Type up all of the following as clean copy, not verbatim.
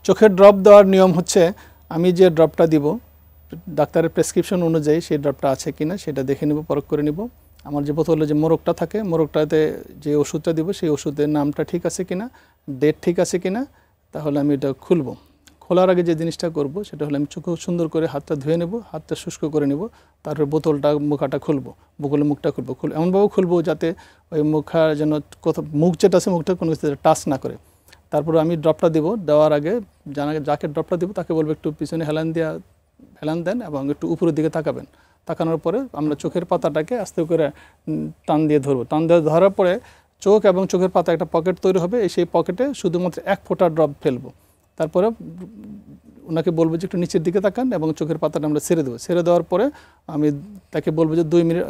চোখের ড্রপ দেওয়ার নিয়ম হচ্ছে আমি যে ড্রপটা দিব ডাক্তারের প্রেসক্রিপশন অনুযায়ী সেই ড্রপটা আছে কিনা সেটা দেখে নেব, পরখ করে নিব। আমার যে বোতলে যে মোড়কটা থাকে, মোড়কটাতে যে ওষুধটা দিব সেই ওষুধের নামটা ঠিক আছে কিনা, ডেট ঠিক আছে কিনা, তাহলে আমি এটা খুলব। খোলার আগে যে জিনিসটা করব সেটা হলো আমি চোখ সুন্দর করে হাতটা ধুয়ে নেব, হাতটা শুষ্ক করে নেব, তারপর বোতলটা মুখাটা খুলবো, বোতলের মুখটা খুলবো। এমনভাবে খুলবো যাতে ওই মুখা যেন কোথাও মুখ যেটা আছে মুখটা কোনো কিছু টাচ না করে। তারপরে আমি ড্রপটা দেব, দেওয়ার আগে যাকে ড্রপটা দেবো তাকে বলবো একটু পিছনে হেলান দেন এবং একটু উপরের দিকে তাকাবেন। তাকানোর পরে আমরা চোখের পাতাটাকে আস্তে করে টান দিয়ে ধরবো। টান দিয়ে ধরার পরে চোখ এবং চোখের পাতা একটা পকেট তৈরি হবে, সেই পকেটে শুধুমাত্র 1 ফোঁটা ড্রপ ফেলবো। তারপরে ওনাকে বলবো যে একটু নিচের দিকে তাকান এবং চোখের পাতাটা আমরা ছেড়ে দেবো। ছেড়ে দেওয়ার পরে আমি তাকে বলবো যে 2 মিনিট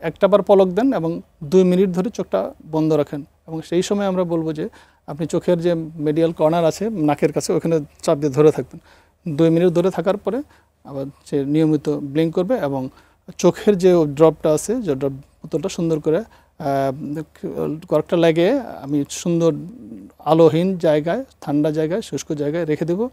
একটাবার পলক দেন এবং 2 মিনিট ধরে চোখটা বন্ধ রাখেন। এবং সেই সময় আমরা বলবো যে আপনি চোখের যে মিডিয়াল কর্নার আছে নাকের কাছে, ওখানে চাপ দিয়ে ধরে থাকবেন। 2 মিনিট ধরে থাকার পরে আবার সে নিয়মিত ব্লিঙ্ক করবে এবং চোখের যে ড্রপটা আছে, যে ড্রপ বোতলটা সুন্দর করে কয়েকটা লাগিয়ে আমি সুন্দর আলোহীন জায়গায়, ঠান্ডা জায়গায়, শুষ্ক জায়গায় রেখে দেবো।